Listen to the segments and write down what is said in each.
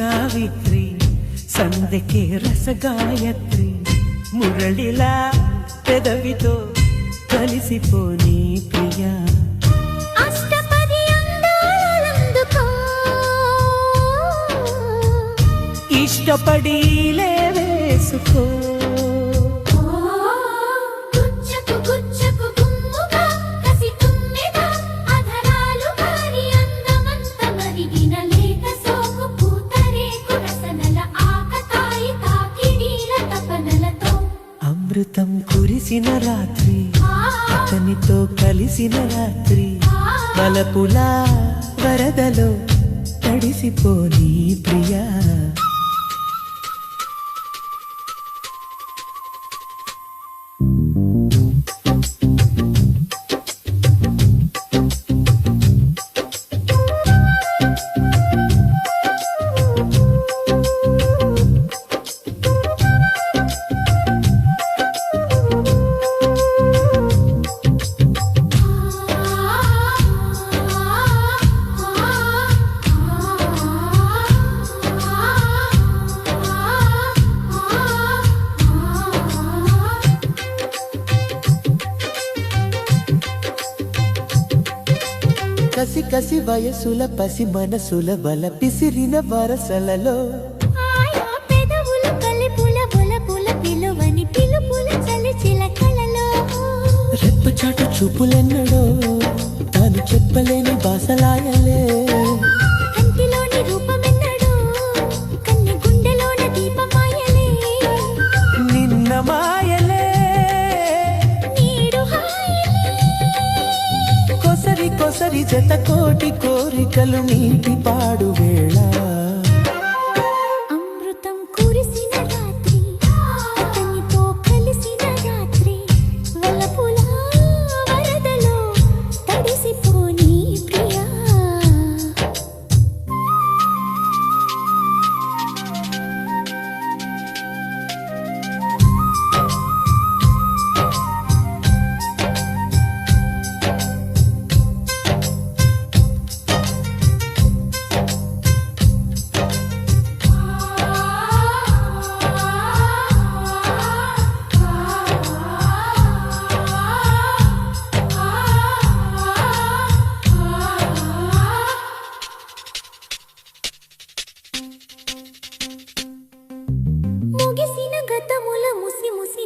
ಸಾವಿತ್ರಿ సందకే రసగాయత్రి మురళిలా పెదవితో కలిసిపోని ప్రియా అష్టపది అందాలందుకో ఇష్టపడి వేసుకో అమృతం కురిసిన రాత్రి అతనితో కలిసిన రాత్రి వలపులా వరదలో తడిసిపోని ప్రియా కసి కసి వయసుల పసి మనసుల బల పిసిరిన వరసలలో రెప్పచాటు చూపులెన్నడో తాను చెప్పలేని బాసలాయలే నిన్న మాయలే కొసరి జత కోటి కోరికలు నీటి పాడు వేళ అమృతం కురిసిన రాత్రి అతనితో కలిసిన రాత్రి వలపుల వరదలో తడిసిపోని ప్రియా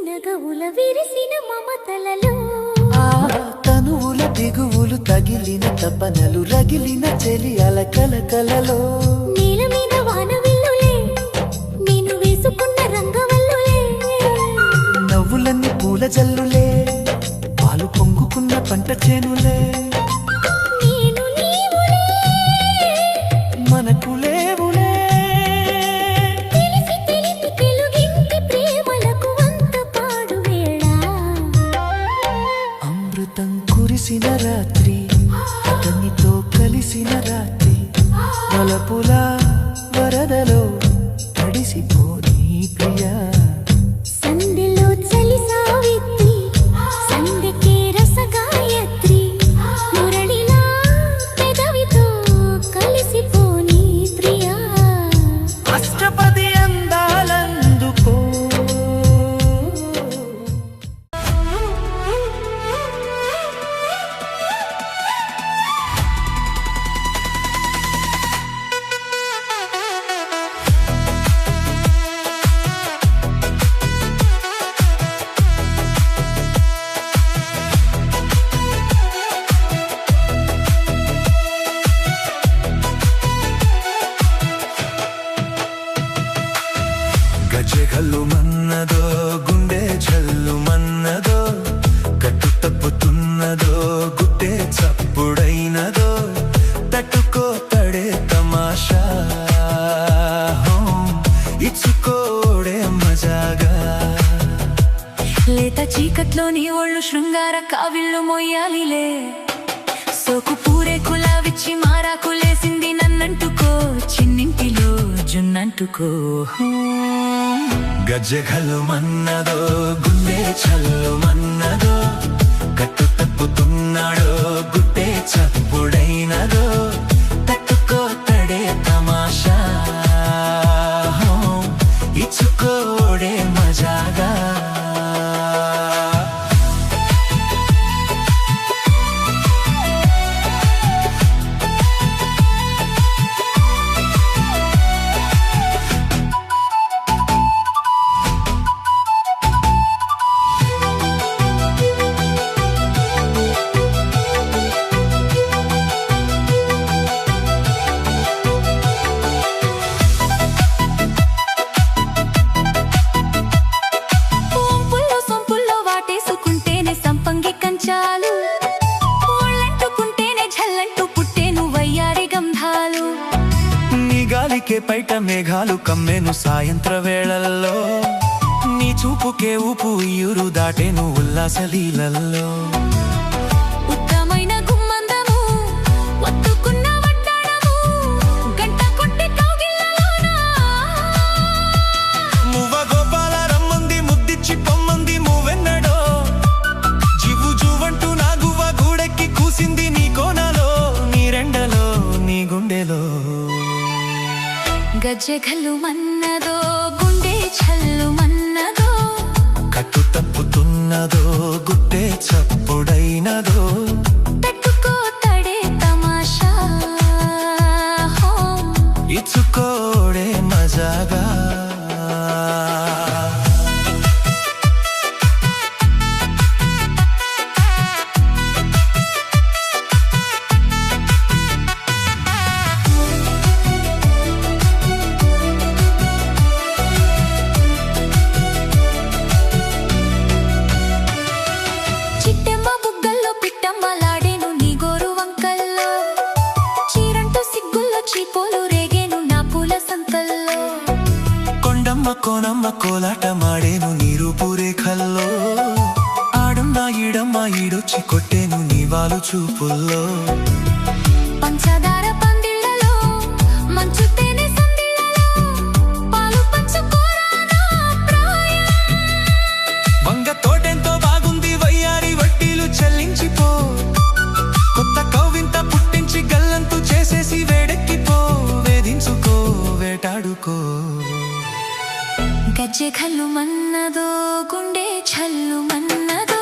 నగవుల విరిసిన మమతలలో తనువుల దిగువులు తగిలిన తపనలు రగిలిన చెలి అలకలకలలో నీల మీద వానవిల్లులే నేను వేసుకున్న రంగవల్లులే నవ్వులన్నీ పూల జల్లులే పాలు పొంగుకున్న పంట చేనులే మనకు లేవులే కురిసిన రాత్రి అతనితో కలిసిన రాత్రి వలపులా వరదలో తడిసిపోని ప్రియా సందిలో చలి సావిత్రి సందకే రసగాయత్రి మురళిలా పెదవితో కలిసిపోని ప్రియా అష్టపది అందాలందుకో గజగల్లు మన్నదో గుండె జల్లు మన్నదో కట్టు తప్పుతున్నదో గుట్టే చప్పుడైనదో తట్టుకో తడే తమాషా ఇచ్చుకోడే మజాగా లేత చీకట్లోని ఒళ్ళు శృంగార కావిళ్ళు మొయ్యాలిలే సోకు పూరే కులావిచ్చి మారాకులేసింది నన్నంటుకో చిన్నింటిలో జున్నంటుకో గజ్జెగల్లు మన్నదో గుండె చల్లు మన్నదో కట్టు తప్పుతున్నాడో గుట్టే చప్పుడైనదో తట్టుకో తడే తమాషా పైట మేఘాలు కమ్మేను సాయంత్ర వేళల్లో నీ చూపుకే ఊపు ఇయురు దాటేను ఉల్లాస లీలల్లో ఉత్తమైన గుమ్మందము వత్తుకున్న వడ్డాణము గంట కొట్టి కౌగిళ్ళలోన మువ్వ గోపాల రమ్మంది ముద్దిచ్చి పొమ్మంది మూవెన్నడో జివ్వు జువంటూ నా గువ్వ గూడెక్కి కూసింది నీ కోనలో నీ రెండలో నీ గుండెలో గజ్జె గల్లు మన్నదో గుండె చల్లు మన్నదో కట్టు తప్పుతున్నదో గుట్టే చప్పుడైనదో తట్టుకో తడే తమాషా హో ఇచ్చుకోడే మజాగా చిట్టెమ్మ బుగ్గల్లో పిట్టమ్మలాడేను నీ గోరు వంకల్లో చీరంటూ సిగ్గుల్లో చీపోలు రేగేను నా పూల సంతల్లో కొండమ్మ కోనమ్మ కోలాట మాడేను నీ రూపురేఖల్లో ఆడమ్మ ఈడమ్మ ఈడొచ్చి కొట్టేను నీ వాలు చూపుల్లో పంచదార పందిళ్ళలో మంచు తేనె సందిళ్ళలో పాలు పంచుకోరా నా ప్రాయం వంగ తోటెంతో బాగుంది వయ్యారి వడ్డీలు చెల్లించిపో కొత్త కౌవింత పుట్టించి గల్లంతు చేసేసి వేడెక్కిపో వేధించుకో వేటాడుకో గజ్జె గల్లు మన్నదో గుండె చల్లు మన్నదో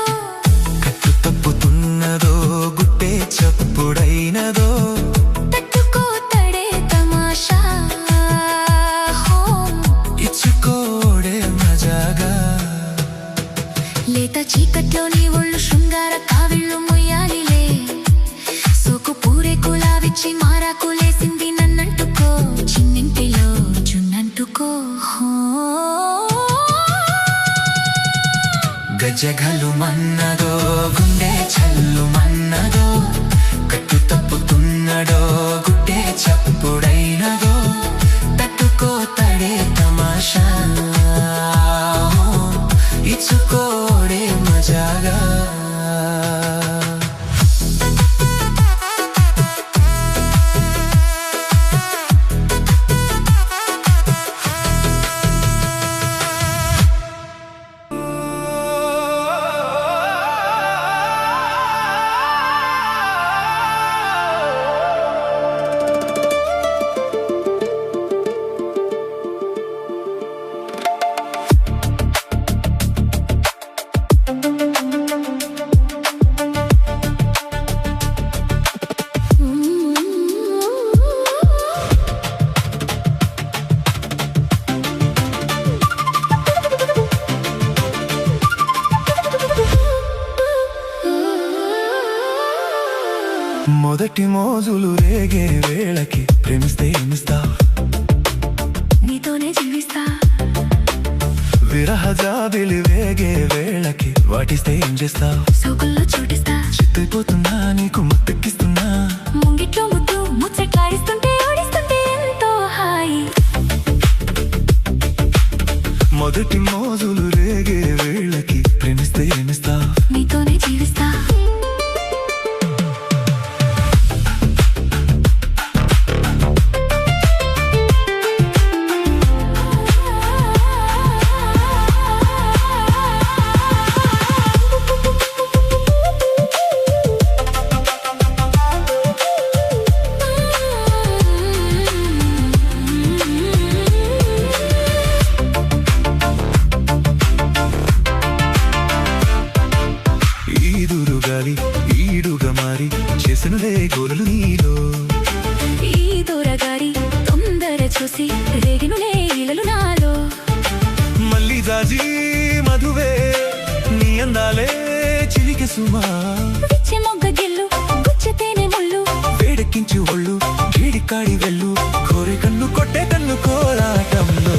కట్టు తప్పుతున్నదో గుట్టే చప్పుడైనదో తట్టుకో తడే తమాషా హో ఇచ్చుకోడే మజాగా లేత చీకట్లో నీ ఒళ్ళు శృంగార కావిళ్ళు మొయ్యాలిలే సోకు పూరే కులావిచ్చి మారాకులేసింది నన్నంటుకో చిన్నింటిలో జున్నంటుకో హో గజగలు మన్నదో గుండె చల్లు మన్నదో కట్టు తప్పుతున్నడో గుట్టే చప్పుడైనదో తట్టుకో తడే తమాషా ఇచ్చుకోడే మజాగా మొదటి మోజులు రేగే వేళకి ప్రేమిస్తే ఏమిస్తా నీతోనే జీవిస్తా విరహ జాబిలి వేగే వేళకి వాటిస్తే ఏం చేస్తా సోకుల్లో చోటిస్తా చిత్తైపోతున్నా నీకు ముత్తెక్కిస్తున్నా ముంగిట్లో ముద్దు ముచ్చట్లాడిస్తుంటే ఓడిస్తుంటే ఎంతో హాయి మొదటి మోజులు రేగే వేళకి ప్రేమిస్తే ఏమిస్తా నీతోనే జీవిస్తా ఈదురుగాలి ఈడుగా మారి చేసనులే గోలలు నీలో ఈ దూరగారి తొందర చూసి రేగినులే ఇలలు నాలో మళ్ళీ జాజి మధువే నీ అందాలే చిలికి సుమా విచ్చే మొగ్గ గిల్లు గుచ్చె తేనె ముళ్ళు వేడెక్కించి ఒళ్ళు వేడికాడి వెళ్ళు కోరి కన్ను కొట్టే కన్ను కోలాటంలో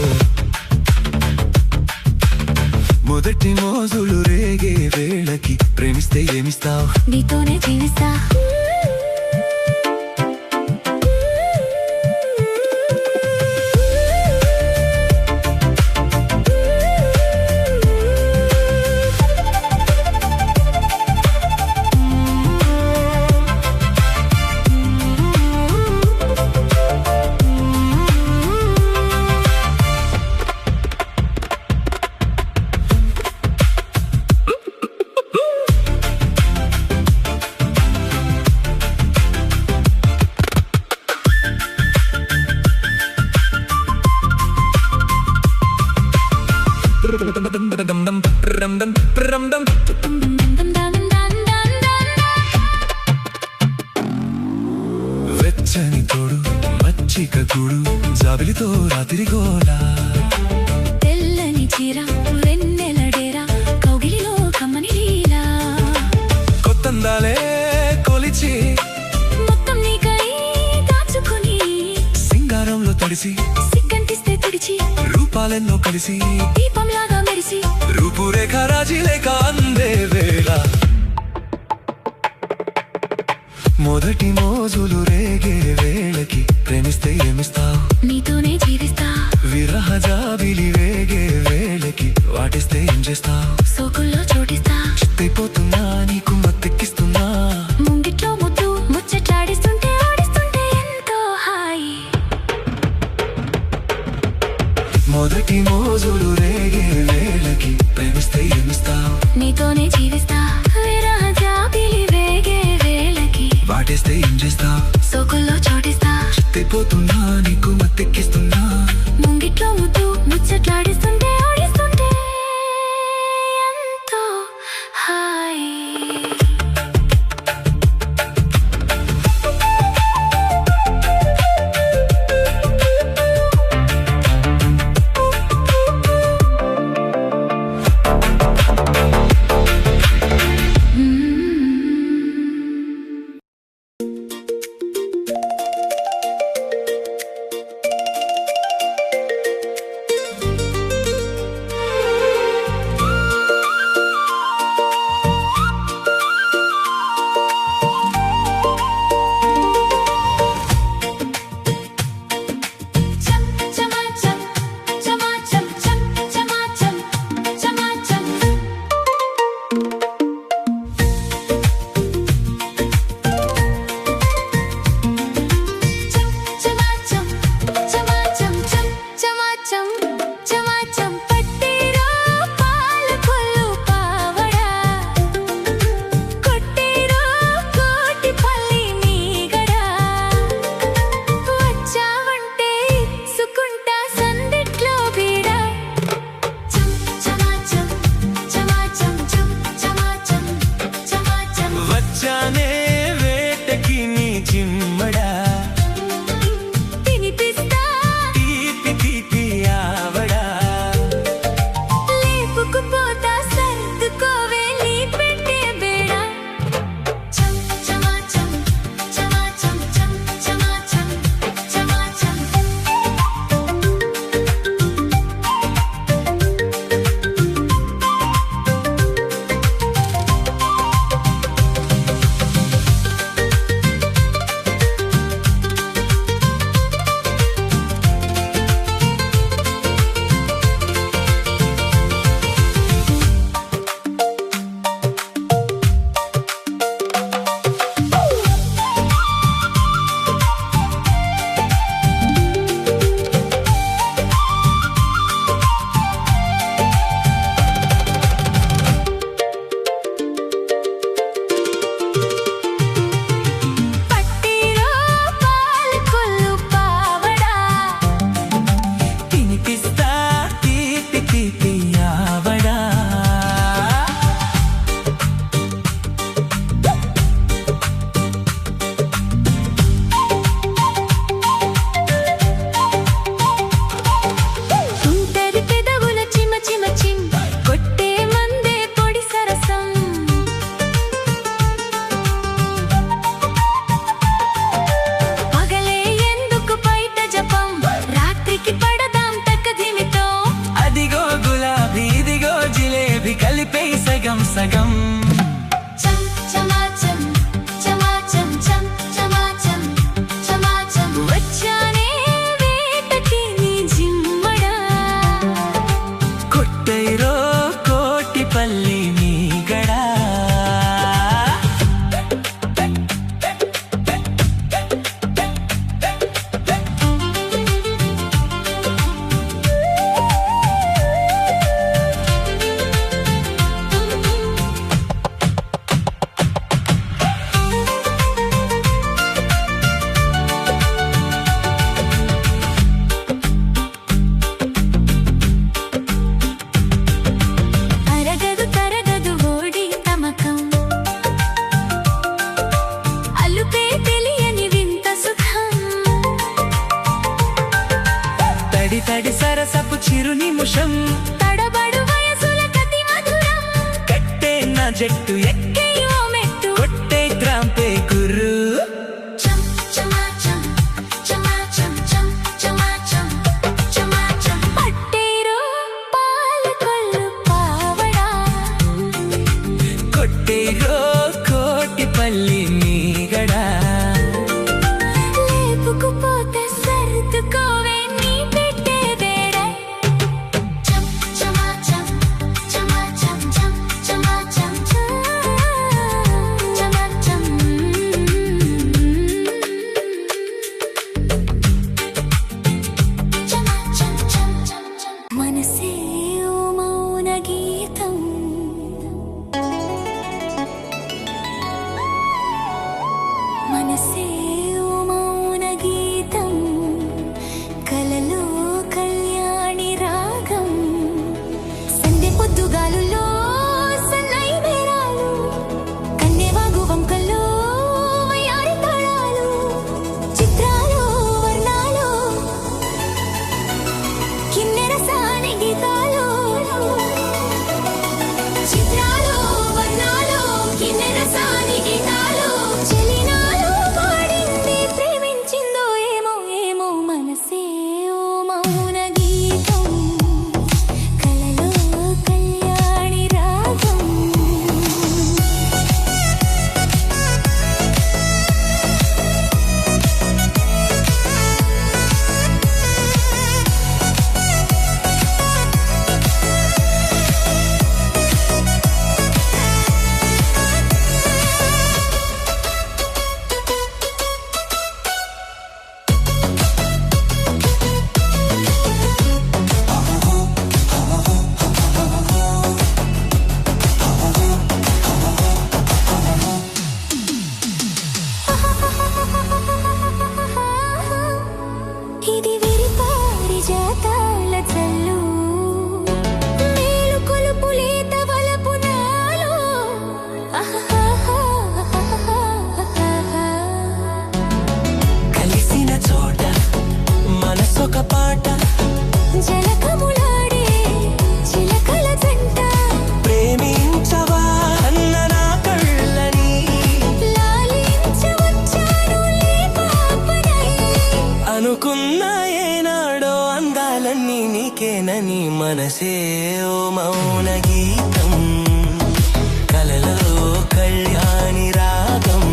మొదటి మోజులు రేగే వేళకి ప్రేమిస్తే ఏమిస్తావు నీతోనే జీవిస్తా వెచ్చని తోడు మచ్చిక గూడు జాబిలితో రాత్రి గోలా తెల్లని చీర వెన్నెల డేరా కౌగిలిలో కమ్మని లీలా కొత్తందాలే కొలిచి మొత్తం నీకై దాచుకుని సింగారంలో తడిసి సిగ్గంటిస్తే తుడిచి రూపాలెన్నో కలిసి దీపంలాగా మెరిసి రూపురేఖ రాజీ లేక అందే వేళ మొదటి మోజులు రేగే వేళకి ప్రేమిస్తే ఏమిస్తావు నీతోనే జీవిస్తా విరహ జాబిలి వేగే వేళకి వాటిస్తే ఏం చేస్తావు సోకుల్లో చోటిస్తా చిత్తైపోతున్నా నీకు మత్తెక్కిస్తున్నా ముంగిట్లో ముద్దు ముచ్చట్లాడిస్తుంటే ఆడిస్తుంటే ఎంతో హాయి మొదటి మోజులు రేగే వేళకి ప్రేమిస్తే ఏమిస్తావు నీతోనే జీవిస్తా విరహ జాబిలి వేగే వేళకి వాటేస్తే ఏం చేస్తావు సోకుల్లో చోటిస్తా చిత్తైపోతున్నా నీకు మత్తెక్కిస్తున్నా ముంగిట్లో ముద్దు ముచ్చట్లాడిస్తుంటే ఆడిస్తుంటే ఎంతో హాయి తడి తడి సరసపు చిరు నిమిషం, తడబడు వయసుల కతి మధురం, కట్టే నా జట్టు ఎక్కేయో మెట్టు, కొట్టే త్రాంపే కుర్రు. చం చమాచం చమాచం చం చమాచం చమాచం, పట్టేరో పాలకొల్లు పావడా, కొట్టేరో కోటిపల్లి మీగడా, లేపుకుపోతే సర్దుకోవే నీ పెట్టే బేడే. చం చమాచం చమాచం చం చమాచం చమాచం, చమాచం చం చం చం. మనసే ఓ మౌన గీతం, మనసే ఓ మౌన గీతం, కలలో కళ్యాణి రాగం, సందె పొద్దుగాలులో సన్నాయి మేళాలు, కన్నెవాగు వంకల్లో వయ్యారి తాళాలు, చిత్రాలు వర్ణాలు, కిన్నెర సాని గీతాలు, చిత్రాలు వర్ణాలు, కిన్నెర సాని గీతాలు, చెలినాలు పాడింది ప్రేమించిందో ఏమో ఏమో, మనసే ఓ మౌన గీతం, కలలో కళ్యాణి రాగం. ఇది విరిపారి జాతాల చల్లు, మేలు కొలుపు లేత వలపు నాలో, కలిసిన చోట మనసొక పాట, జలకములాడే చిలకల జంట, ప్రేమించవా అన్న నా కళ్ళని, లాలించవచ్చాను లే పాపనై, అనుకున్న ఏనాడో అందాలన్నీ నీకేనని, మనసే ఓ మౌన గీతం, కలలో కళ్యాణి రాగం.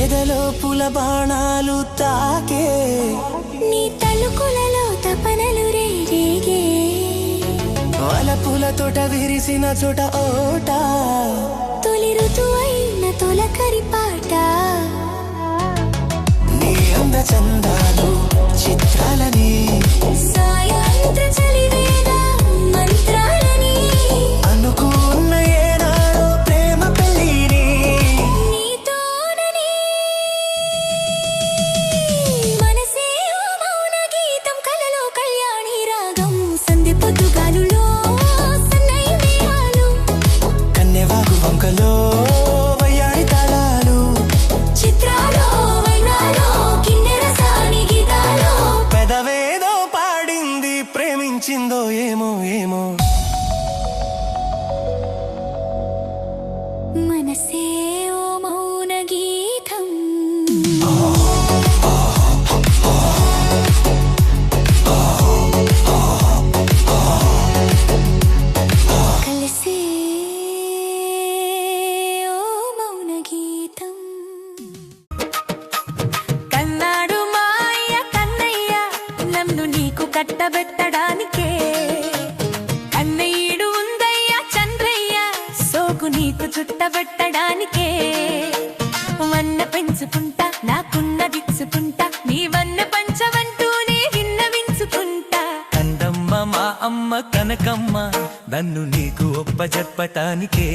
ఎదలో పుల బాణాలు తాకే, నీ తలుకులలో తపనలు రేగే, వలపుల తోట విరిసిన చోట ఓట, తొలి ఋతువైన తొలకరి పాట, నీ అంద చందాలు చిత్రాలని, సాయంత్ర చలివేద మంత్రాలని, అనుకున్న ఏనాడో ప్రేమ పెళ్ళిని, నీతోనని మనసే ఓ మౌన గీతం, కలలో కళ్యాణి రాగం, సందె పొద్దుగాలులో సన్నాయి మేళాలు, కన్నెవాగు వంకలో వయ్యారి తాళాలు, చిత్రాలు వర్ణాలు, కిన్నెర సాని గీతాలు, పెదవేదో పాడింది ప్రేమించిందో ఏమో ఏమో, మనసే ఓ మౌన గీతం. కలిసే ఓ మౌన గీతం. కన్నాడు మాయ కన్నయ్య నన్ను నీకు కట్టబెట్టడానికే, అన్నయ్యుడు ఉందయ్యా చంద్రయ్య సోకు నీకు చుట్టబెట్టడానికే, వన్న పెంచుకుంటా నాకున్న దిచ్చుకుంటా నీవన్న పంచవంటూనే విన్నవించుకుంటా. కందమ్మ మా అమ్మ కనకమ్మ నన్ను నీకు ఒప్పజెప్పటానికే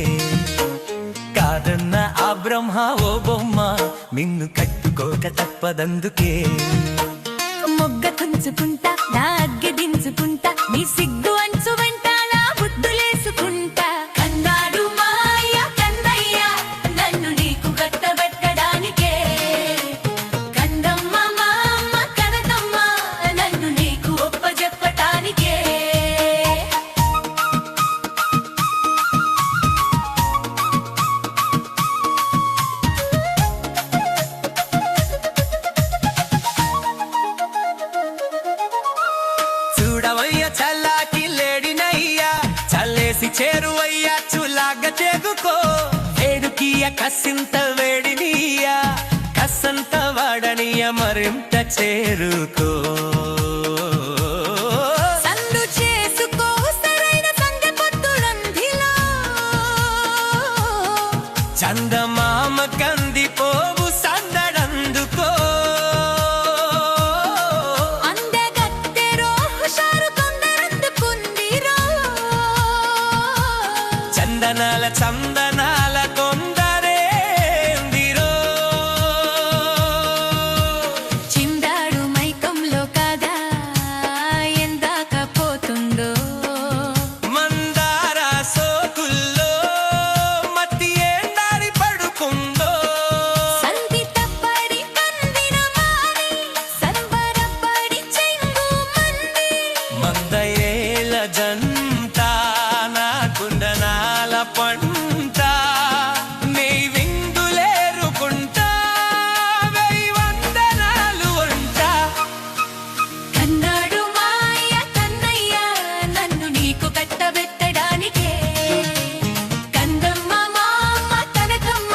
కాదన్న ఆ బ్రహ్మ ఓ బొమ్మ నిన్ను కట్టుకోక తప్పదందుకే. మొగ్గ తుంచుకుంటా నా అగ్గె దించుకుంటా నీ సిగ్గు అంచు వెంట నా బుద్ధులేసుకుంటా. కన్నాడు మాయ కన్నయ్య నన్ను నీకు కట్టబెట్టడానికే కందమ్మ మా అమ్మ కనకమ్మ నన్ను నీకు ఒప్పజెప్పటానికే. చూడవయ్య చల్లాకి లేడినయ్యా చల్లేసి చేరువయ్యా చులాగ చేగుకో వేడుకియ కసింత వేడినీయ కసంత వాడనియ మరింత చేరుకో. సందు చేసుకో సరైన సంగె పొద్దురంధిలో చందమామ కందిపోవు సందడందుకో. అందగత్తెరో హుషారు కొందరందుకుందిరో చందనాల చందనాల కొందరే ఉందిరో. చిందాడు మైకంలో కదా ఎందాక పోతుందో మందార సోకుల్లో మతి ఏందారి పడుకుందో. సంధి తప్పడి కందిన మారి సంబరపడి చెంగు మంది మందయేల జంట నా కుండనాల పంట నీ విందులేరుకుంటా వెయ్యి వందనాలు ఉంటా. కన్నాడు మాయ కన్నయ్య నన్ను నీకు కట్టబెట్టడానికే కందమ్మ మా అమ్మ కనకమ్మ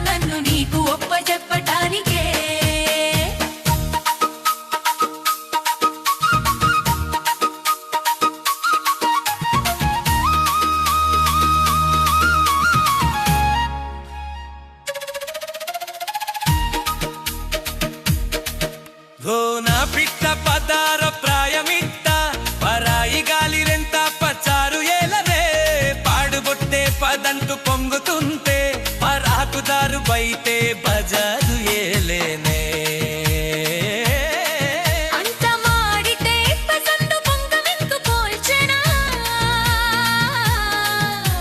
నన్ను నీకు ఒప్పజెప్పటానికే. ఓ నా పిట్ట పదార ప్రాయమిట్ట పరాయి గాలిరెంత పచారు ఏలరే పాడుబొట్టే పదంటు పొంగుతుంటే పరాకుదారు బయటే బజారు ఏలేనే. అంత మాడితే పసందు పొంగవెందు పోల్చెనా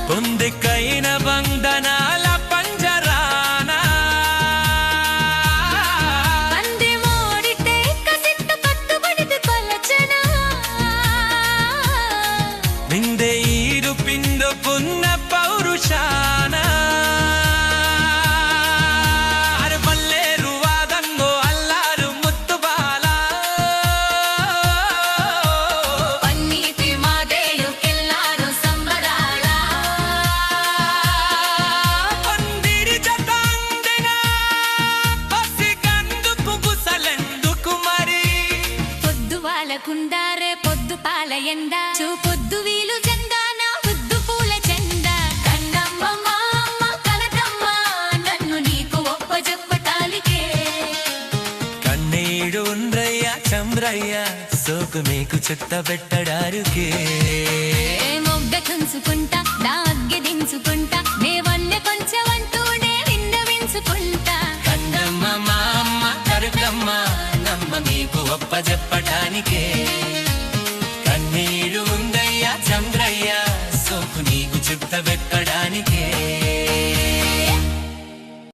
పొందికైన బంధనాల పంజరానా పంది మోడితే కసిట్టు కట్టుబడిది కొలచెనా నిందే ఈరు పిండుకున్న పౌరుషానా. అరే పల్లేరు వాదంగో అల్లారు ముత్తుబాల పన్నీటి మాదేలు కెల్లారు సంబరాల పందిరి జతాందెన పసిగందుకు గుసలెందుకు మరి. పొద్దు వాళ్ళకుండారే పొద్దు పాల ఎండ చూపొద్దు వీలు జెండా నా పొద్దు పూల జెండా. కన్నమ్మ మా అమ్మ కనకమ్మ నన్ను నీకు ఒప్పజెప్పటానికే కన్నీడు ఉండ్రయ్య చంద్రయ్య సోకు మీకు చుట్ట పెట్టడారుకే. మొగ్గ తుంచుకుంటా నా అగ్గె దించుకుంటా నేవన్నె పంచవంటూనే విన్నవించుకుంటా. కందమ్మ మా అమ్మ కరుకమ్మ నమ్మ మీకు ఒప్పజెప్పటానికే కన్నీడు ఉందయ్య చంద్రయ్య సోకు నీకు చుట్ట